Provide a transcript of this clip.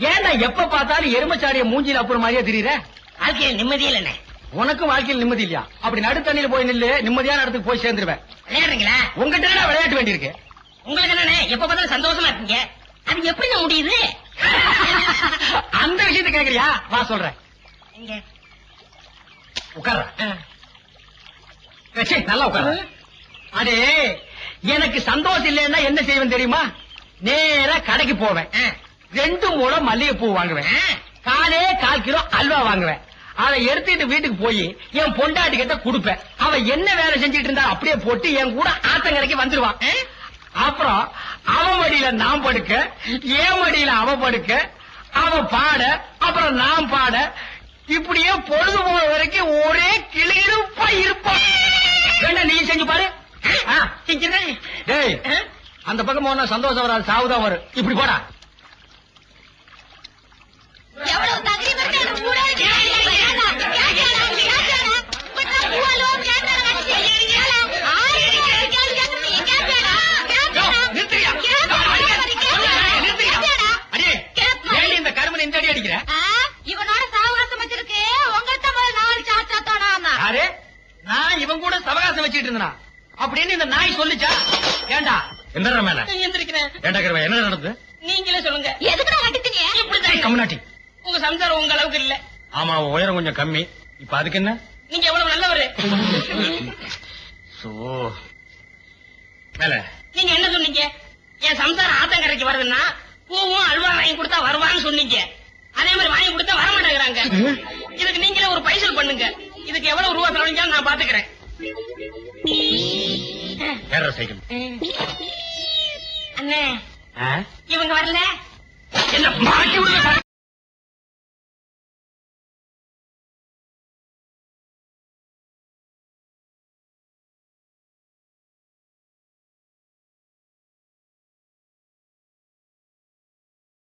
ஏன்டா எப்ப பார்த்தாலும் எருமச்சாடிய மூஞ்சில அப்புறம் மாதிரியே தெரியுற? வாழ்க்கையில் நிம்மதி இல்லண்ணே. உனக்கும் வாழ்க்கையில் நிம்மதி இல்லையா? அப்படி நடுத்தண்ணில போய் நில்லு, நிம்மதியான இடத்துக்கு போய் சேர்ந்துருவேன். விளையாடுறீங்களா? உங்ககிட்ட விளையாட்டு வேண்டியிருக்கு. உங்களுக்கு என்னண்ணே எப்ப பார்த்தாலும் சந்தோஷமா இருக்கீங்க, அது எப்படி முடியுது? அந்த விஷயத்தை கேக்குறியா? வா சொல்றேன். உட்கார நல்லா உட்கார. அடே, எனக்கு சந்தோஷம் இல்லைன்னா என்ன செய்வேன் தெரியுமா? நேரா கடைக்கு போவேன், 2 முழம் மல்லிகைப்பூ வாங்குவேன், 4 கிலோ அல்வா வாங்குவேன். அதை எடுத்துட்டு வீட்டுக்கு போய் என் பொண்டாட்டி கிட்ட கொடுப்பேன். அவ என்ன வேலை செஞ்சுட்டு இருந்தா அப்படியே போட்டு என் கூட ஆத்தங்கரைக்கு வந்துருவான். அப்புறம் அவ மடியில நான் படுக்க, என் மடியில அவ படுக்க, அவ பாட, அப்புறம் நான் பாட, இப்படியே பொழுது போன வரைக்கும் ஒரே கிளிருப்பா இருப்பான். வேண்டாம், நீ செஞ்சு பாரு. செஞ்சிருக்கேன். டேய், அந்த பக்கம் போனா சந்தோஷம் வராது, சாவுதான் வரும். இப்படி போடா. இந்த கருமன் இந்த அடி அடிக்கிற இவனோட சாவகாசம் வச்சிருக்கு. உங்கள்கிட்ட 4 சாத்தா தோணாமா? யாரு? நான் இவன் கூட சவகாசம் வச்சுட்டு இருந்தா அப்படின்னு இந்த நாய் சொல்லிச்சா? ஏண்டா என்ன மேல எந்திரிக்கிறேன். ஏண்டா என்ன நடந்தது? நீங்களே சொல்லுங்க. எதுக்குடா கட்டிட்டீங்க? இப்படிதான் கம்னாட்டி. உங்க சம்சாரம் உங்க அளவுக்கு இல்ல. ஆமா, உயரம் கொஞ்சம் கம்மி. இப்ப அதுக்கு என்ன? நீங்க எவ்வளவு நல்லவரு. மேல நீங்க என்ன சொன்னீங்க? என் சம்சாரம் ஆத்தங்கரைக்கு வருதுன்னா பூவும் அல்வா வாங்கி கொடுத்தா வருவான்னு சொன்னீங்க. அதே மாதிரி வாங்கி கொடுத்தா வர மாட்டேங்கிறாங்க. இதுக்கு நீங்களே ஒரு பைசல் பண்ணுங்க. இதுக்கு எவ்வளவு ரூபா செலவழிஞ்சாலும் நான் பாத்துக்கிறேன். அண்ணே, இவங்க வரல. என்ன மாட்டி விடுங்க.